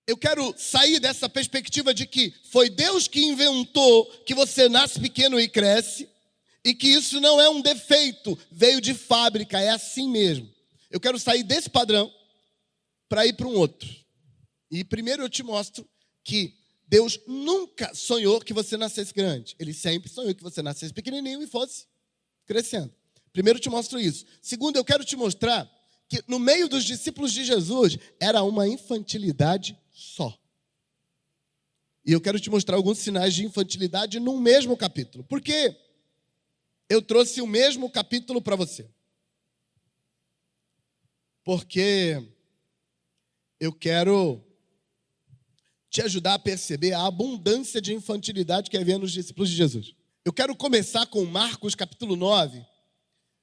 Eu quero sair dessa perspectiva de que foi Deus que inventou que você nasce pequeno e cresce, e que isso não é um defeito, veio de fábrica, é assim mesmo. Eu quero sair desse padrão para ir para um outro. E primeiro eu te mostro que Deus nunca sonhou que você nascesse grande. Ele sempre sonhou que você nascesse pequenininho e fosse crescendo. Primeiro eu te mostro isso. Segundo, eu quero te mostrar que no meio dos discípulos de Jesus era uma infantilidade só. E eu quero te mostrar alguns sinais de infantilidade no mesmo capítulo. Por quê? Eu trouxe o mesmo capítulo para você. Porque eu quero te ajudar a perceber a abundância de infantilidade que havia nos discípulos de Jesus. Eu quero começar com Marcos capítulo 9,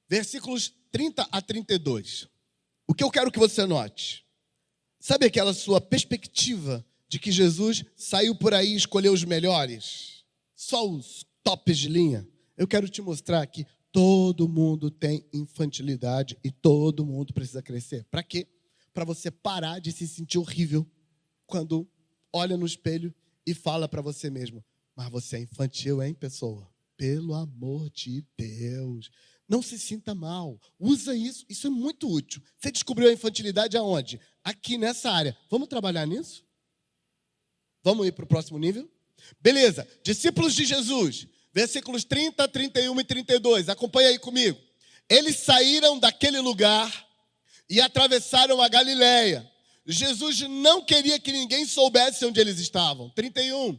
versículos 30 a 32. O que eu quero que você note? Sabe aquela sua perspectiva de que Jesus saiu por aí e escolheu os melhores? Só os tops de linha? Eu quero te mostrar que todo mundo tem infantilidade e todo mundo precisa crescer. Para quê? Para você parar de se sentir horrível quando olha no espelho e fala para você mesmo: mas você é infantil, hein, pessoa? Pelo amor de Deus. Não se sinta mal. Usa isso. Isso é muito útil. Você descobriu a infantilidade aonde? Aqui nessa área. Vamos trabalhar nisso? Vamos ir para o próximo nível? Beleza. Discípulos de Jesus. Versículos 30, 31 e 32. Acompanha aí comigo. Eles saíram daquele lugar e atravessaram a Galileia. Jesus não queria que ninguém soubesse onde eles estavam. 31.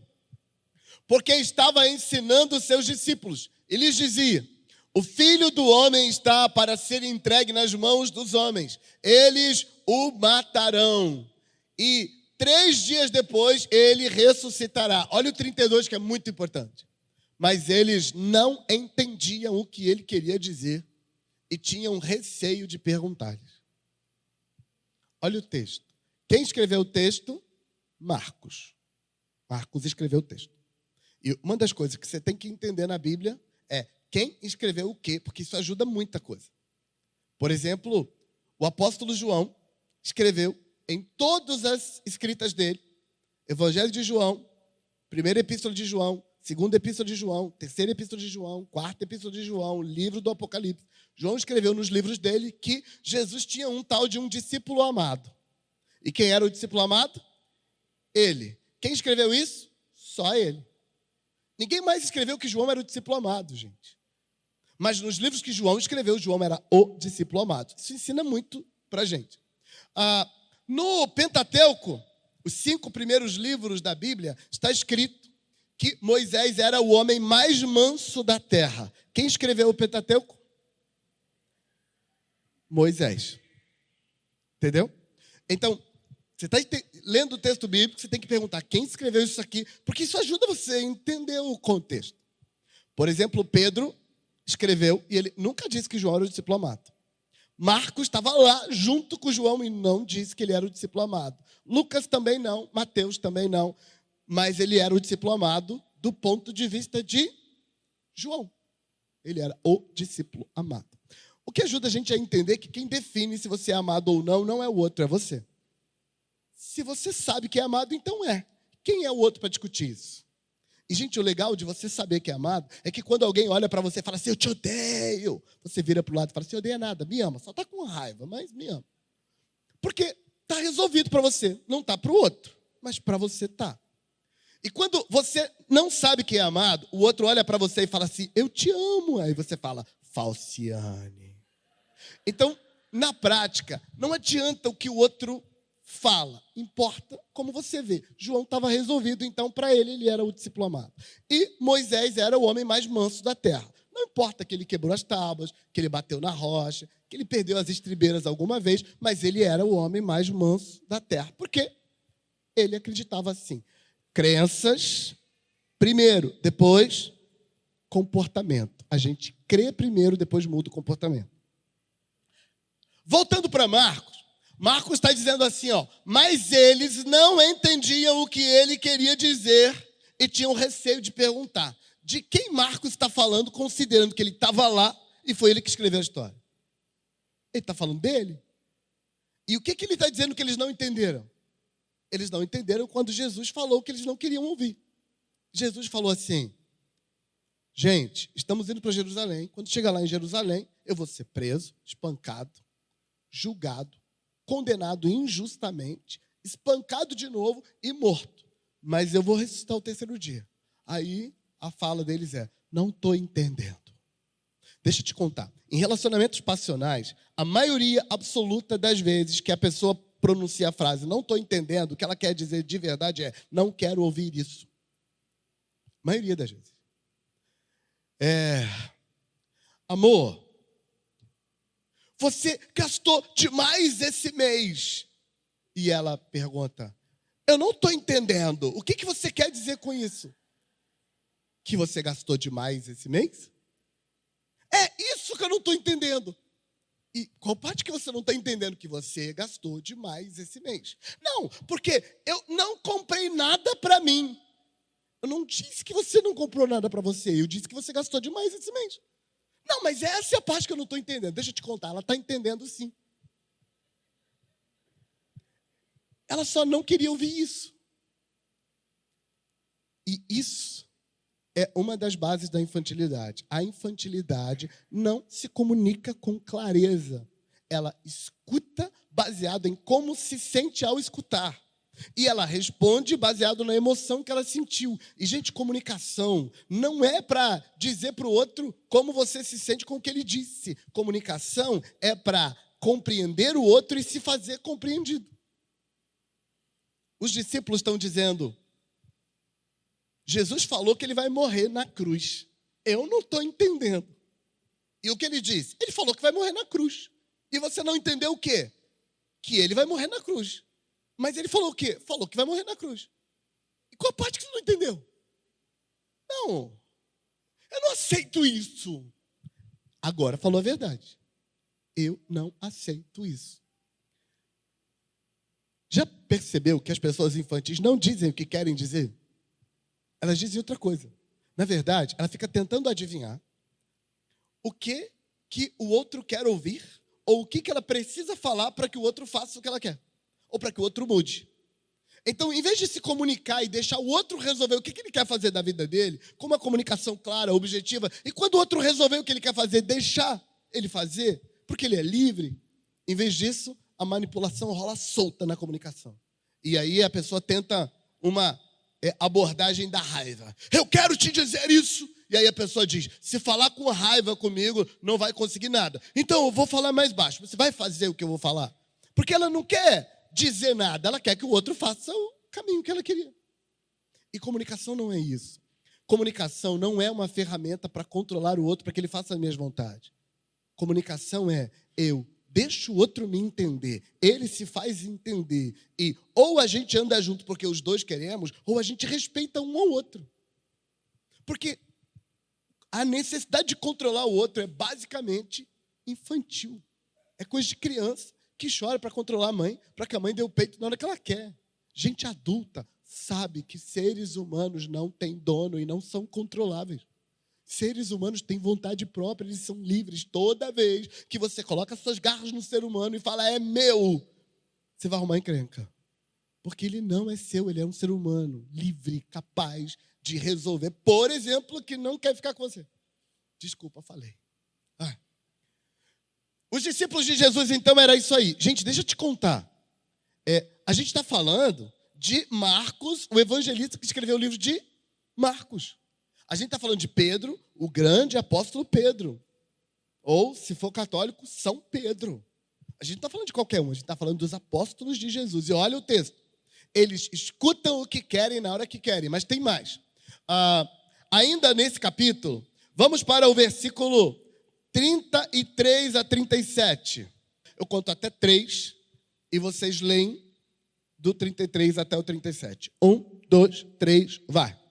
Porque estava ensinando os seus discípulos. E lhes dizia: o Filho do Homem está para ser entregue nas mãos dos homens. Eles o matarão. E 3 dias depois ele ressuscitará. Olha o 32 que é muito importante. Mas eles não entendiam o que ele queria dizer e tinham receio de perguntar-lhes. Olha o texto. Quem escreveu o texto? Marcos. Marcos escreveu o texto. E uma das coisas que você tem que entender na Bíblia é quem escreveu o quê, porque isso ajuda muita coisa. Por exemplo, o apóstolo João escreveu em todas as escritas dele, Evangelho de João, primeira epístola de João, segunda epístola de João, terceira epístola de João, quarta epístola de João, livro do Apocalipse. João escreveu nos livros dele que Jesus tinha um tal de um discípulo amado. E quem era o discípulo amado? Ele. Quem escreveu isso? Só ele. Ninguém mais escreveu que João era o discípulo amado, gente. Mas nos livros que João escreveu, João era o discípulo amado. Isso ensina muito pra gente. No Pentateuco, os 5 primeiros livros da Bíblia, está escrito que Moisés era o homem mais manso da terra. Quem escreveu o Pentateuco? Moisés. Entendeu? Então, você está lendo o texto bíblico, você tem que perguntar quem escreveu isso aqui, porque isso ajuda você a entender o contexto. Por exemplo, Pedro escreveu e ele nunca disse que João era o discípulo amado. Marcos estava lá junto com João e não disse que ele era o discípulo amado. Lucas também não, Mateus também não, mas ele era o discípulo amado do ponto de vista de João. Ele era o discípulo amado. O que ajuda a gente a entender que quem define se você é amado ou não, não é o outro, é você. Se você sabe que é amado, então é. Quem é o outro para discutir isso? E, gente, o legal de você saber que é amado é que quando alguém olha para você e fala assim: eu te odeio, você vira para o lado e fala assim: odeia nada, me ama. Só está com raiva, mas me ama. Porque está resolvido para você. Não está para o outro, mas para você está. E quando você não sabe que é amado, o outro olha para você e fala assim: eu te amo. Aí você fala: Falciane. Então, na prática, não adianta o que o outro fala, importa como você vê. João estava resolvido, então para ele era o discípulo amado. E Moisés era o homem mais manso da terra. Não importa que ele quebrou as tábuas, que ele bateu na rocha, que ele perdeu as estribeiras alguma vez, mas ele era o homem mais manso da terra. Por quê? Ele acreditava assim: crenças primeiro, depois comportamento. A gente crê primeiro, depois muda o comportamento. Voltando para Marcos, Marcos está dizendo assim, mas eles não entendiam o que ele queria dizer e tinham receio de perguntar. De quem Marcos está falando, considerando que ele estava lá e foi ele que escreveu a história? Ele está falando dele? E o que ele está dizendo que eles não entenderam? Eles não entenderam quando Jesus falou o que eles não queriam ouvir. Jesus falou assim: gente, estamos indo para Jerusalém. Quando chegar lá em Jerusalém, eu vou ser preso, espancado, julgado, condenado injustamente, espancado de novo e morto. Mas eu vou ressuscitar o terceiro dia. Aí a fala deles é: não estou entendendo. Deixa eu te contar. Em relacionamentos passionais, a maioria absoluta das vezes que a pessoa pronuncia a frase não estou entendendo, o que ela quer dizer de verdade é: não quero ouvir isso. A maioria das vezes. Amor, você gastou demais esse mês. E ela pergunta: eu não estou entendendo. O que você quer dizer com isso? Que você gastou demais esse mês? É isso que eu não estou entendendo. E qual parte que você não está entendendo? Que você gastou demais esse mês. Não, porque eu não comprei nada para mim. Eu não disse que você não comprou nada para você. Eu disse que você gastou demais esse mês. Não, mas essa é a parte que eu não estou entendendo. Deixa eu te contar, ela está entendendo sim. Ela só não queria ouvir isso. E isso é uma das bases da infantilidade. A infantilidade não se comunica com clareza. Ela escuta baseado em como se sente ao escutar. E ela responde baseado na emoção que ela sentiu. E, gente, comunicação não é para dizer para o outro como você se sente com o que ele disse. Comunicação é para compreender o outro e se fazer compreendido. Os discípulos estão dizendo: Jesus falou que ele vai morrer na cruz. Eu não estou entendendo. E o que ele disse? Ele falou que vai morrer na cruz. E você não entendeu o quê? Que ele vai morrer na cruz. Mas ele falou o quê? Falou que vai morrer na cruz. E qual a parte que você não entendeu? Não, eu não aceito isso. Agora falou a verdade. Eu não aceito isso. Já percebeu que as pessoas infantis não dizem o que querem dizer? Elas dizem outra coisa. Na verdade, ela fica tentando adivinhar o que o outro quer ouvir ou o que ela precisa falar para que o outro faça o que ela quer. Ou para que o outro mude. Então, em vez de se comunicar e deixar o outro resolver o que ele quer fazer da vida dele, com uma comunicação clara, objetiva, e quando o outro resolver o que ele quer fazer, deixar ele fazer, porque ele é livre, em vez disso, a manipulação rola solta na comunicação. E aí a pessoa tenta uma abordagem da raiva. Eu quero te dizer isso. E aí a pessoa diz: se falar com raiva comigo, não vai conseguir nada. Então eu vou falar mais baixo. Você vai fazer o que eu vou falar? Porque ela não quer dizer nada, ela quer que o outro faça o caminho que ela queria. E comunicação não é isso. Comunicação não é uma ferramenta para controlar o outro para que ele faça as minhas vontades. Comunicação é: eu deixo o outro me entender, ele se faz entender. E ou a gente anda junto porque os dois queremos, ou a gente respeita um ao outro. Porque a necessidade de controlar o outro é basicamente infantil. É coisa de criança que chora para controlar a mãe, para que a mãe dê o peito na hora que ela quer. Gente adulta sabe que seres humanos não têm dono e não são controláveis. Seres humanos têm vontade própria, eles são livres. Toda vez que você coloca suas garras no ser humano e fala: é meu, você vai arrumar encrenca. Porque ele não é seu, ele é um ser humano, livre, capaz de resolver. Por exemplo, que não quer ficar com você. Desculpa, falei. Os discípulos de Jesus, então, era isso aí. Gente, deixa eu te contar. A gente está falando de Marcos, o evangelista que escreveu o livro de Marcos. A gente está falando de Pedro, o grande apóstolo Pedro. Ou, se for católico, São Pedro. A gente não está falando de qualquer um, a gente está falando dos apóstolos de Jesus. E olha o texto. Eles escutam o que querem na hora que querem, mas tem mais. Ainda nesse capítulo, vamos para o versículo 33 a 37. Eu conto até 3 e vocês leem do 33 até o 37. 1, 2, 3, vai.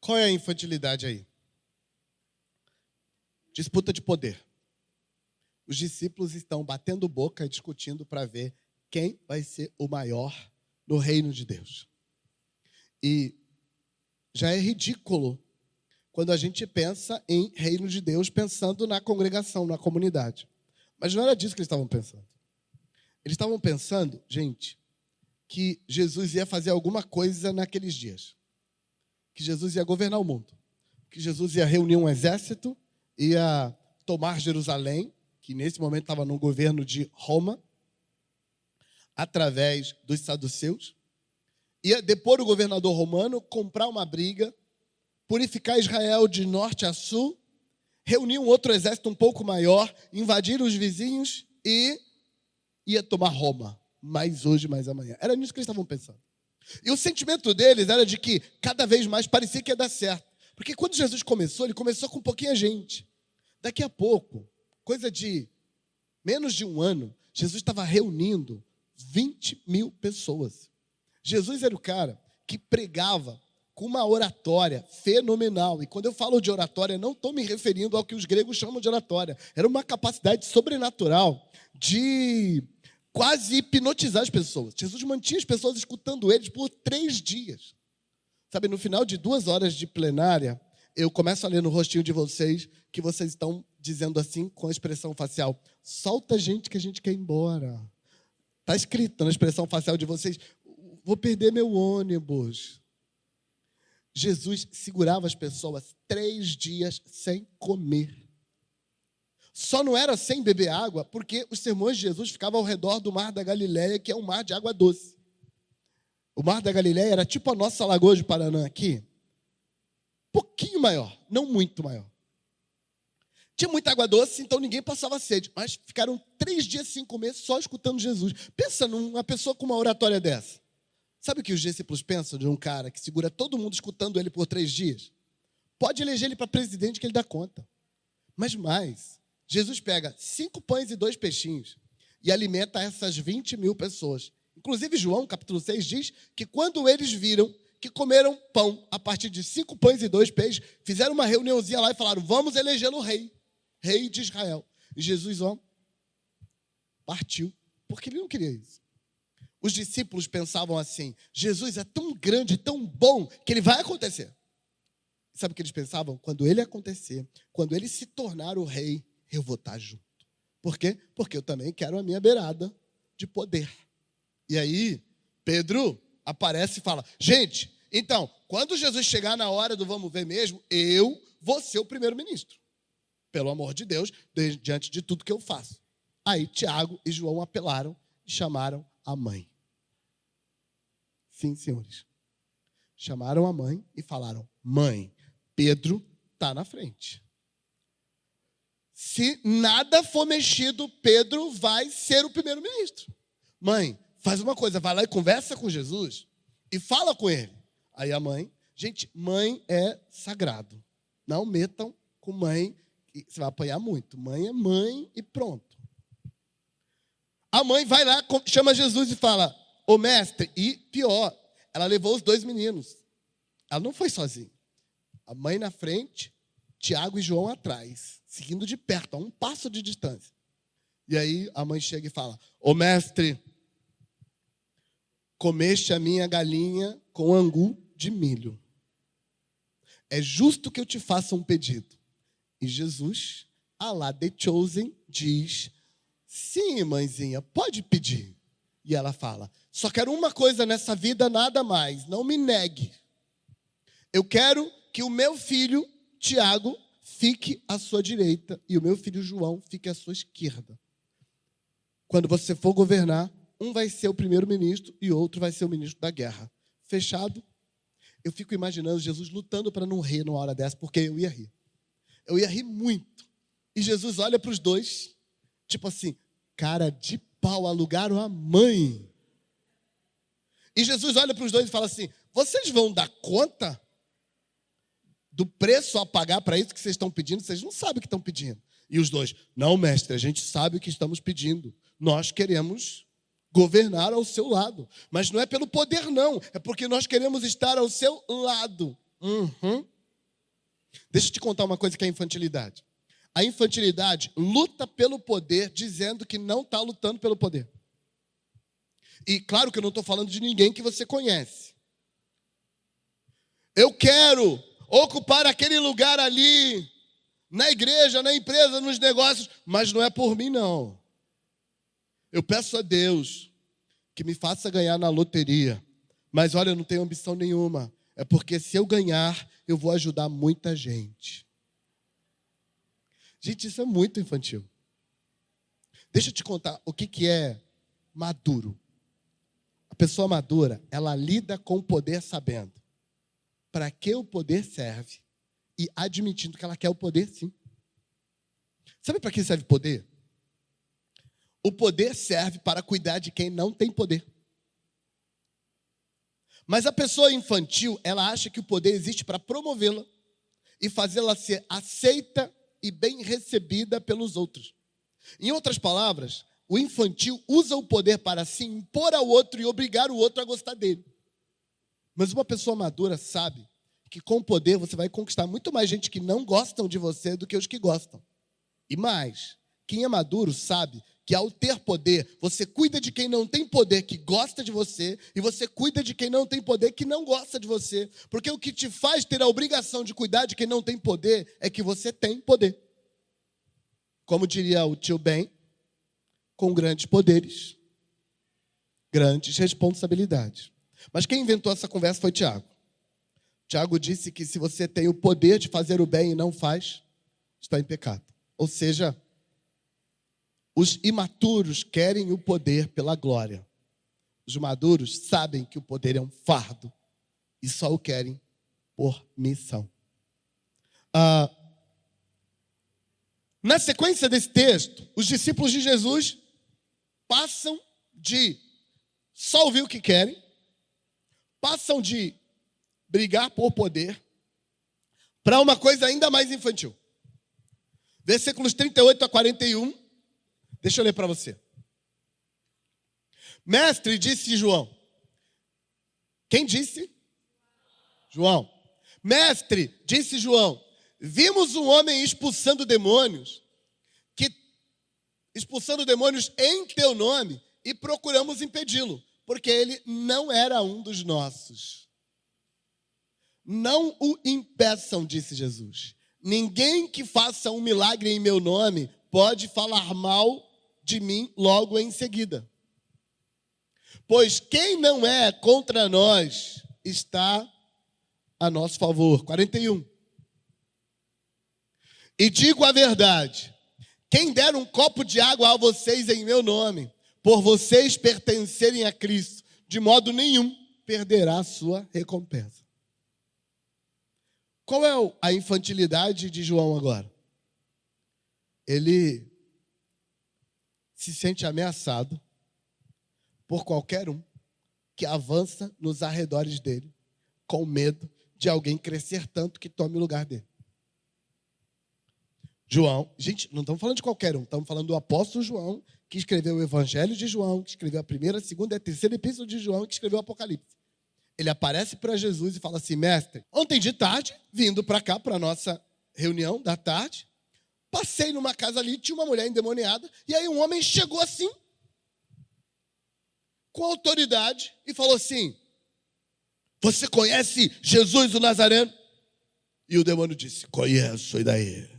Qual é a infantilidade aí? Disputa de poder. Os discípulos estão batendo boca e discutindo para ver quem vai ser o maior no reino de Deus. E já é ridículo quando a gente pensa em reino de Deus pensando na congregação, na comunidade. Mas não era disso que eles estavam pensando. Eles estavam pensando, gente, que Jesus ia fazer alguma coisa naqueles dias. Que Jesus ia governar o mundo. Que Jesus ia reunir um exército, ia tomar Jerusalém, que nesse momento estava no governo de Roma, através dos saduceus. Ia depor o governador romano, comprar uma briga, purificar Israel de norte a sul, reunir um outro exército um pouco maior, invadir os vizinhos e ia tomar Roma. Mais hoje, mais amanhã. Era nisso que eles estavam pensando. E o sentimento deles era de que cada vez mais parecia que ia dar certo. Porque quando Jesus começou, ele começou com pouquinha gente. Daqui a pouco, coisa de menos de um ano, Jesus estava reunindo 20 mil pessoas. Jesus era o cara que pregava com uma oratória fenomenal. E quando eu falo de oratória, não estou me referindo ao que os gregos chamam de oratória. Era uma capacidade sobrenatural de quase hipnotizar as pessoas. Jesus mantinha as pessoas escutando eles por 3 dias. Sabe, no final de 2 horas de plenária, eu começo a ler no rostinho de vocês que vocês estão dizendo assim, com a expressão facial: solta a gente que a gente quer ir embora. Está escrito na expressão facial de vocês: vou perder meu ônibus. Jesus segurava as pessoas 3 dias sem comer. Só não era sem beber água, porque os sermões de Jesus ficavam ao redor do Mar da Galileia, que é um mar de água doce. O Mar da Galileia era tipo a nossa Lagoa de Paraná aqui. Pouquinho maior, não muito maior. Tinha muita água doce, então ninguém passava sede. Mas ficaram 3 dias sem comer, só escutando Jesus. Pensa numa pessoa com uma oratória dessa. Sabe o que os discípulos pensam de um cara que segura todo mundo escutando ele por 3 dias? Pode eleger ele para presidente que ele dá conta. Mas mais, Jesus pega 5 pães e 2 peixinhos e alimenta essas 20 mil pessoas. Inclusive, João, capítulo 6, diz que quando eles viram que comeram pão a partir de 5 pães e 2 peixes, fizeram uma reuniãozinha lá e falaram: vamos elegê-lo rei de Israel. E Jesus, partiu, porque ele não queria isso. Os discípulos pensavam assim: Jesus é tão grande, tão bom, que ele vai acontecer. Sabe o que eles pensavam? Quando ele acontecer, quando ele se tornar o rei, eu vou estar junto. Por quê? Porque eu também quero a minha beirada de poder. E aí, Pedro aparece e fala: gente, então, quando Jesus chegar na hora do vamos ver mesmo, eu vou ser o primeiro-ministro. Pelo amor de Deus, diante de tudo que eu faço. Aí Tiago e João apelaram e chamaram a mãe. Sim, senhores. Chamaram a mãe e falaram: mãe, Pedro está na frente. Se nada for mexido, Pedro vai ser o primeiro-ministro. Mãe, faz uma coisa, vai lá e conversa com Jesus e fala com ele. Aí a mãe, gente, mãe é sagrado. Não metam com mãe, você vai apanhar muito. Mãe é mãe e pronto. A mãe vai lá, chama Jesus e fala: ô mestre, e pior, ela levou os 2 meninos. Ela não foi sozinha. A mãe na frente, Tiago e João atrás, seguindo de perto, a 1 passo de distância. E aí a mãe chega e fala: ô mestre, comeste a minha galinha com angu de milho. É justo que eu te faça um pedido. E Jesus, lá The Chosen, diz: sim, mãezinha, pode pedir. E ela fala: só quero uma coisa nessa vida, nada mais, não me negue. Eu quero que o meu filho, Tiago, fique à sua direita e o meu filho João fique à sua esquerda. Quando você for governar, um vai ser o primeiro-ministro e outro vai ser o ministro da guerra. Fechado? Eu fico imaginando Jesus lutando para não rir numa hora dessa, porque eu ia rir. Eu ia rir muito. E Jesus olha para os 2, tipo assim, cara de pau, alugaram a mãe. E Jesus olha para os 2 e fala assim: vocês vão dar conta do preço a pagar para isso que vocês estão pedindo? Vocês não sabem o que estão pedindo. E os 2: não, mestre, a gente sabe o que estamos pedindo. Nós queremos governar ao seu lado. Mas não é pelo poder, não. É porque nós queremos estar ao seu lado. Deixa eu te contar uma coisa que é a infantilidade. A infantilidade luta pelo poder, dizendo que não está lutando pelo poder. E claro que eu não estou falando de ninguém que você conhece. Eu quero ocupar aquele lugar ali, na igreja, na empresa, nos negócios, mas não é por mim, não. Eu peço a Deus que me faça ganhar na loteria. Mas olha, eu não tenho ambição nenhuma. É porque se eu ganhar, eu vou ajudar muita gente. Gente, isso é muito infantil. Deixa eu te contar o que é maduro. A pessoa madura, ela lida com o poder sabendo para que o poder serve e admitindo que ela quer o poder, sim. Sabe para que serve o poder? O poder serve para cuidar de quem não tem poder. Mas a pessoa infantil, ela acha que o poder existe para promovê-la e fazê-la ser aceita e bem recebida pelos outros. Em outras palavras, o infantil usa o poder para se impor ao outro e obrigar o outro a gostar dele. Mas uma pessoa madura sabe que com o poder você vai conquistar muito mais gente que não gostam de você do que os que gostam. E mais, quem é maduro sabe que ao ter poder, você cuida de quem não tem poder, que gosta de você, e você cuida de quem não tem poder, que não gosta de você. Porque o que te faz ter a obrigação de cuidar de quem não tem poder é que você tem poder. Como diria o tio Ben, com grandes poderes, grandes responsabilidades. Mas quem inventou essa conversa foi Tiago. Tiago disse que se você tem o poder de fazer o bem e não faz, está em pecado. Ou seja, os imaturos querem o poder pela glória. Os maduros sabem que o poder é um fardo e só o querem por missão. Na sequência desse texto, os discípulos de Jesus passam de só ouvir o que querem, passam de brigar por poder, para uma coisa ainda mais infantil. Versículos 38 a 41, deixa eu ler para você. Mestre, disse João. Quem disse? João. Mestre, disse João, vimos um homem expulsando demônios em teu nome e procuramos impedi-lo, porque ele não era um dos nossos. Não o impeçam, disse Jesus. Ninguém que faça um milagre em meu nome pode falar mal de mim logo em seguida. Pois quem não é contra nós está a nosso favor. 41. E digo a verdade, quem der um copo de água a vocês em meu nome, por vocês pertencerem a Cristo, de modo nenhum perderá a sua recompensa. Qual é a infantilidade de João agora? Ele se sente ameaçado por qualquer um que avança nos arredores dele, com medo de alguém crescer tanto que tome o lugar dele. João, gente, não estamos falando de qualquer um, estamos falando do apóstolo João, que escreveu o Evangelho de João, que escreveu a primeira, a segunda e a terceira epístola de João, que escreveu o Apocalipse. Ele aparece para Jesus e fala assim, mestre, ontem de tarde, vindo para cá, para a nossa reunião da tarde, passei numa casa ali, tinha uma mulher endemoniada, e aí um homem chegou assim, com autoridade, e falou assim, você conhece Jesus o Nazareno? E o demônio disse, conheço, e daí?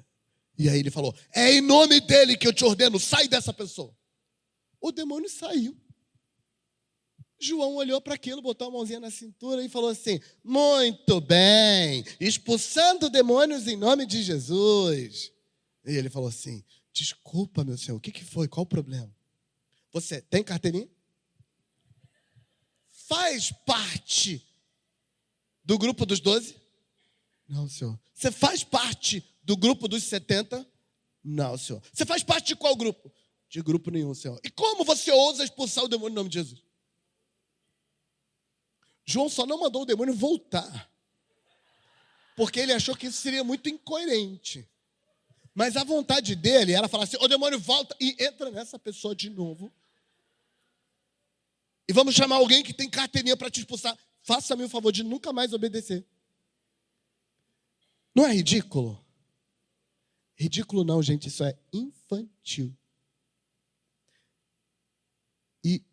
E aí ele falou, é em nome dele que eu te ordeno, sai dessa pessoa. O demônio saiu. João olhou para aquilo, botou a mãozinha na cintura e falou assim, muito bem, expulsando demônios em nome de Jesus. E ele falou assim, desculpa, meu senhor, o que foi? Qual o problema? Você tem carteirinha? Faz parte do grupo dos 12? Não, senhor. Você faz parte do grupo dos 70? Não, senhor. Você faz parte de qual grupo? De grupo nenhum, senhor. E como você ousa expulsar o demônio em nome de Jesus? João só não mandou o demônio voltar, porque ele achou que isso seria muito incoerente. Mas a vontade dele era falar assim, o demônio volta e entra nessa pessoa de novo. E vamos chamar alguém que tem carteirinha para te expulsar. Faça-me o favor de nunca mais obedecer. Não é ridículo? Ridículo não, gente, isso é infantil. E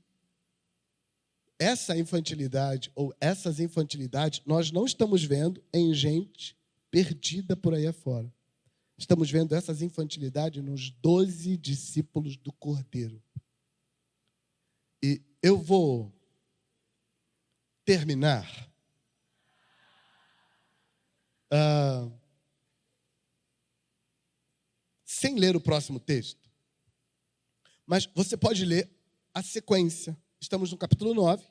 essa infantilidade, ou essas infantilidades, nós não estamos vendo em gente perdida por aí afora. Estamos vendo essas infantilidades nos 12 discípulos do Cordeiro. E eu vou terminar sem ler o próximo texto. Mas você pode ler a sequência. Estamos no capítulo 9.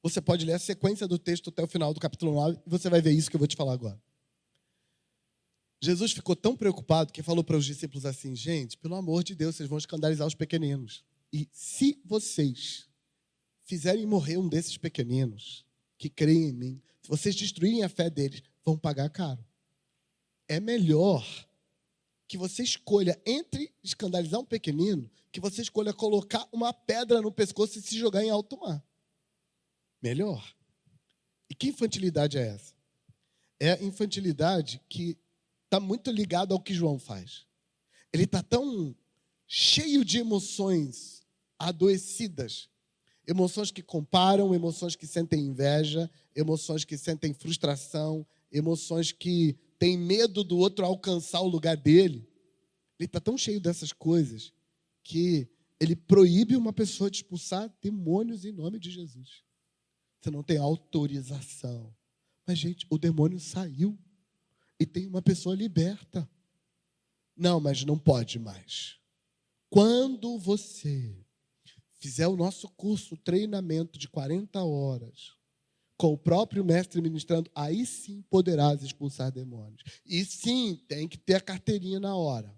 Você pode ler a sequência do texto até o final do capítulo 9 e você vai ver isso que eu vou te falar agora. Jesus ficou tão preocupado que falou para os discípulos assim: gente, pelo amor de Deus, vocês vão escandalizar os pequeninos. E se vocês fizerem morrer um desses pequeninos que creem em mim, se vocês destruírem a fé deles, vão pagar caro. É melhor que você escolha entre escandalizar um pequenino, que você escolha colocar uma pedra no pescoço e se jogar em alto mar. Melhor. E que infantilidade é essa? É a infantilidade que está muito ligada ao que João faz. Ele está tão cheio de emoções adoecidas, emoções que comparam, emoções que sentem inveja, emoções que sentem frustração, emoções que têm medo do outro alcançar o lugar dele. Ele está tão cheio dessas coisas que ele proíbe uma pessoa de expulsar demônios em nome de Jesus. Você não tem autorização. Mas, gente, o demônio saiu e tem uma pessoa liberta. Não, mas não pode mais. Quando você fizer o nosso curso, treinamento de 40 horas, com o próprio mestre ministrando, aí sim poderás expulsar demônios. E sim, tem que ter a carteirinha na hora.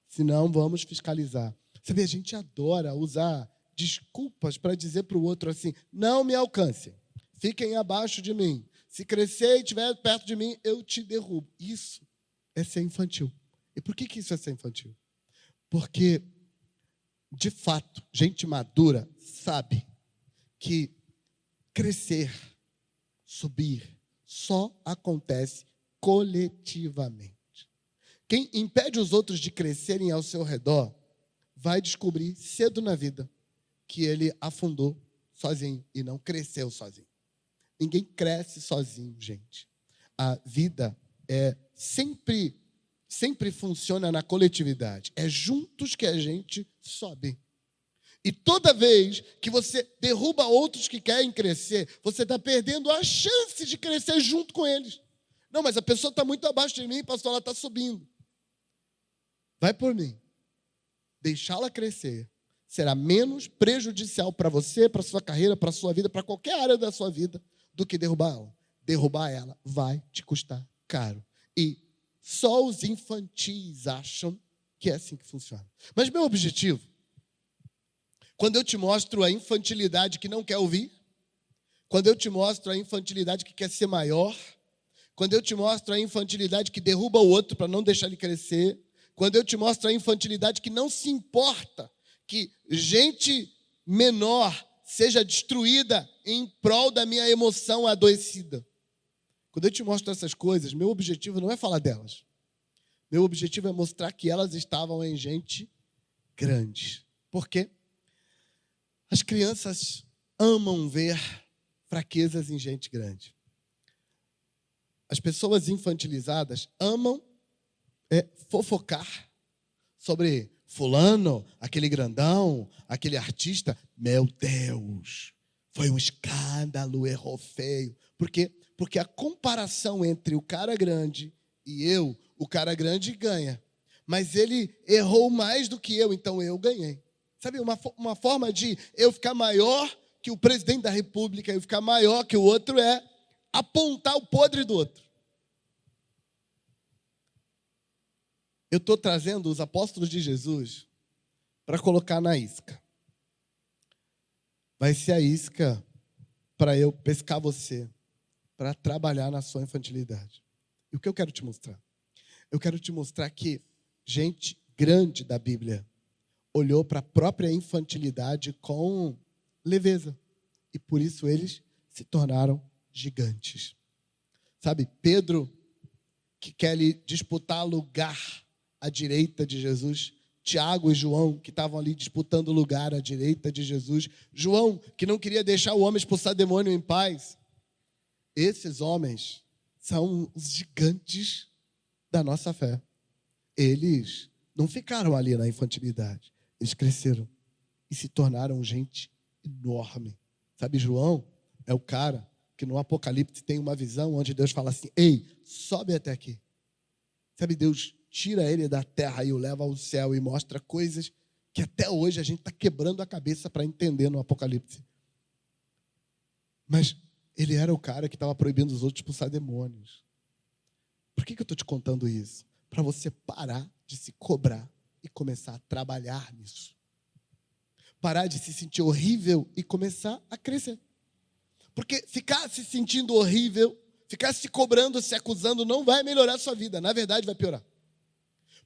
Senão, vamos fiscalizar. Você vê, a gente adora usar desculpas para dizer para o outro assim: não me alcancem, fiquem abaixo de mim. Se crescer e estiver perto de mim, eu te derrubo. Isso é ser infantil. E por que isso é ser infantil? Porque, de fato, gente madura sabe que crescer, subir, só acontece coletivamente. Quem impede os outros de crescerem ao seu redor vai descobrir cedo na vida que ele afundou sozinho e não cresceu sozinho. Ninguém cresce sozinho, gente. A vida sempre funciona na coletividade. É juntos que a gente sobe. E toda vez que você derruba outros que querem crescer, você está perdendo a chance de crescer junto com eles. Não, mas a pessoa está muito abaixo de mim, pastor, ela está subindo. Vai por mim. Deixá-la crescer será menos prejudicial para você, para a sua carreira, para a sua vida, para qualquer área da sua vida, do que derrubar ela. Derrubar ela vai te custar caro. E só os infantis acham que é assim que funciona. Mas meu objetivo, quando eu te mostro a infantilidade que não quer ouvir, quando eu te mostro a infantilidade que quer ser maior, quando eu te mostro a infantilidade que derruba o outro para não deixar ele crescer, quando eu te mostro a infantilidade que não se importa que gente menor seja destruída em prol da minha emoção adoecida. Quando eu te mostro essas coisas, meu objetivo não é falar delas. Meu objetivo é mostrar que elas estavam em gente grande. Por quê? As crianças amam ver fraquezas em gente grande. As pessoas infantilizadas amam fofocar sobre fulano, aquele grandão, aquele artista. Meu Deus, foi um escândalo, errou feio. Por quê? Porque a comparação entre o cara grande e eu, o cara grande ganha. Mas ele errou mais do que eu, então eu ganhei. Sabe, uma forma de eu ficar maior que o presidente da República, eu ficar maior que o outro, é apontar o podre do outro. Eu estou trazendo os apóstolos de Jesus para colocar na isca. Vai ser a isca para eu pescar você, para trabalhar na sua infantilidade. E o que eu quero te mostrar? Eu quero te mostrar que gente grande da Bíblia olhou para a própria infantilidade com leveza. E por isso eles se tornaram gigantes. Sabe, Pedro que quer lhe disputar lugar à direita de Jesus. Tiago e João, que estavam ali disputando lugar à direita de Jesus. João, que não queria deixar o homem expulsar demônio em paz. Esses homens são os gigantes da nossa fé. Eles não ficaram ali na infantilidade. Eles cresceram e se tornaram gente enorme. Sabe, João é o cara que no Apocalipse tem uma visão onde Deus fala assim: ei, sobe até aqui. Sabe, Deus tira ele da terra e o leva ao céu e mostra coisas que até hoje a gente está quebrando a cabeça para entender no Apocalipse. Mas ele era o cara que estava proibindo os outros de expulsar demônios. Por que eu estou te contando isso? Para você parar de se cobrar e começar a trabalhar nisso. Parar de se sentir horrível e começar a crescer. Porque ficar se sentindo horrível, ficar se cobrando, se acusando, não vai melhorar a sua vida. Na verdade, vai piorar.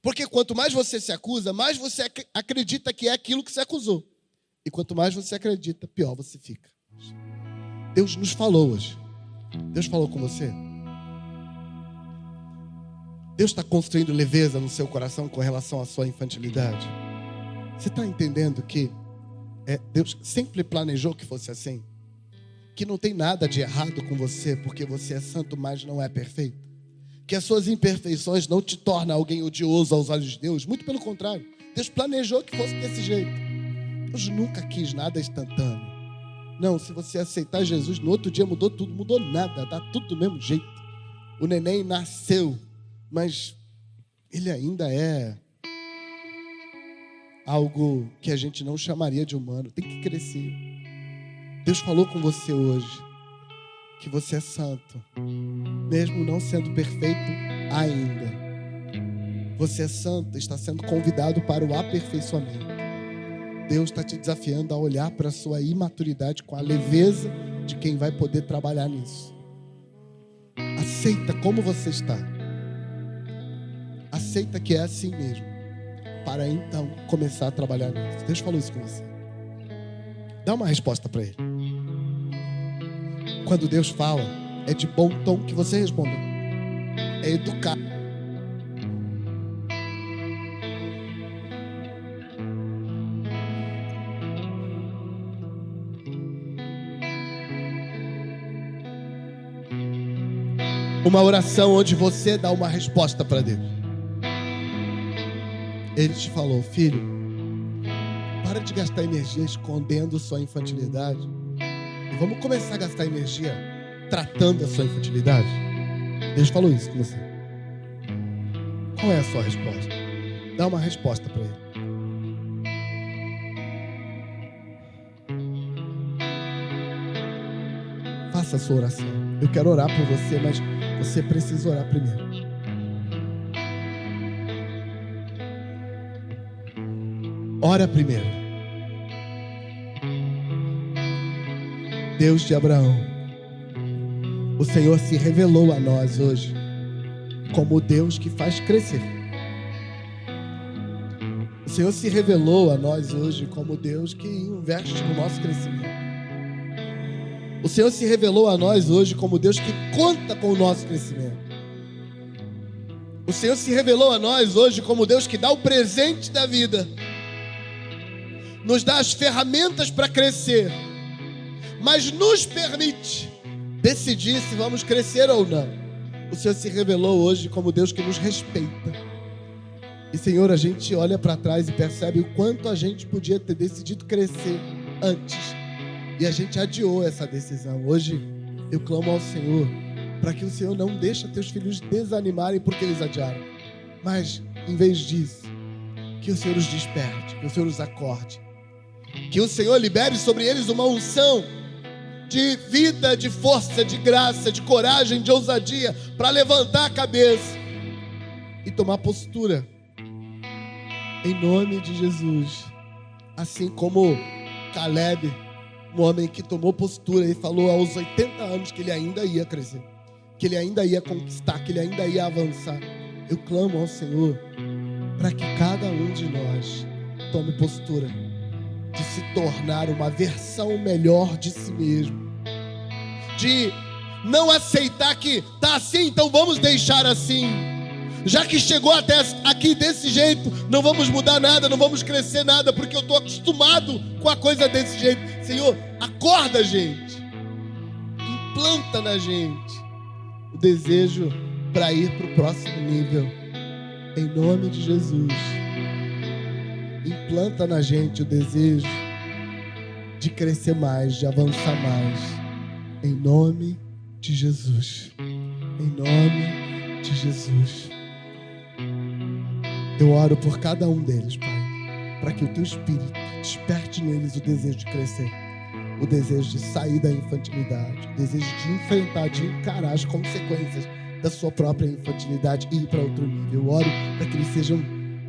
Porque quanto mais você se acusa, mais você acredita que é aquilo que você acusou. E quanto mais você acredita, pior você fica. Deus nos falou hoje. Deus falou com você. Deus está construindo leveza no seu coração com relação à sua infantilidade. Você está entendendo que Deus sempre planejou que fosse assim? Que não tem nada de errado com você porque você é santo, mas não é perfeito? Que as suas imperfeições não te tornam alguém odioso aos olhos de Deus? Muito pelo contrário. Deus planejou que fosse desse jeito. Deus nunca quis nada instantâneo. Não, se você aceitar Jesus, no outro dia mudou tudo, mudou nada, está tudo do mesmo jeito. O neném nasceu, mas ele ainda é algo que a gente não chamaria de humano. Tem que crescer. Deus falou com você hoje que você é santo, mesmo não sendo perfeito ainda. Você é santo, está sendo convidado para o aperfeiçoamento. Deus está te desafiando a olhar para a sua imaturidade com a leveza de quem vai poder trabalhar nisso. Aceita como você está. Aceita que é assim mesmo, para então começar a trabalhar nisso. Deus falou isso com você. Dá uma resposta para Ele. Quando Deus fala, é de bom tom que você responda. É educado. Uma oração onde você dá uma resposta para Deus. Ele te falou: filho, para de gastar energia escondendo sua infantilidade e vamos começar a gastar energia tratando a sua infantilidade. Deus falou isso com você. Qual é a sua resposta? Dá uma resposta para Ele. Faça a sua oração. Eu quero orar por você, mas você precisa orar primeiro. Ora primeiro. Deus de Abraão, o Senhor se revelou a nós hoje como o Deus que faz crescer. O Senhor se revelou a nós hoje como o Deus que investe no nosso crescimento. O Senhor se revelou a nós hoje como Deus que conta com o nosso crescimento. O Senhor se revelou a nós hoje como Deus que dá o presente da vida, nos dá as ferramentas para crescer, mas nos permite decidir se vamos crescer ou não. O Senhor se revelou hoje como Deus que nos respeita. E, Senhor, a gente olha para trás e percebe o quanto a gente podia ter decidido crescer antes. E a gente adiou essa decisão. Hoje eu clamo ao Senhor para que o Senhor não deixe teus filhos desanimarem porque eles adiaram. Mas, em vez disso, que o Senhor os desperte, que o Senhor os acorde. Que o Senhor libere sobre eles uma unção de vida, de força, de graça, de coragem, de ousadia, para levantar a cabeça e tomar postura. Em nome de Jesus. Assim como Caleb, um homem que tomou postura e falou aos 80 anos que ele ainda ia crescer, que ele ainda ia conquistar, que ele ainda ia avançar. Eu clamo ao Senhor para que cada um de nós tome postura de se tornar uma versão melhor de si mesmo, de não aceitar que tá assim, então vamos deixar assim. Já que chegou até aqui desse jeito, não vamos mudar nada, não vamos crescer nada, porque eu estou acostumado com a coisa desse jeito. Senhor, acorda a gente, implanta na gente o desejo para ir para o próximo nível, em nome de Jesus. Implanta na gente o desejo de crescer mais, de avançar mais, em nome de Jesus, em nome de Jesus. Eu oro por cada um deles, Pai, para que o Teu Espírito desperte neles o desejo de crescer, o desejo de sair da infantilidade, o desejo de enfrentar, de encarar as consequências da sua própria infantilidade e ir para outro nível. Eu oro para que eles sejam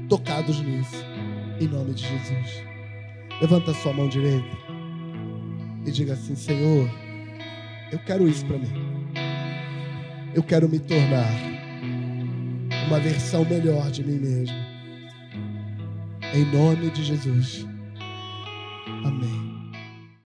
tocados nisso, em nome de Jesus. Levanta a sua mão direita e diga assim: Senhor, eu quero isso para mim. Eu quero me tornar uma versão melhor de mim mesmo. Em nome de Jesus. Amém.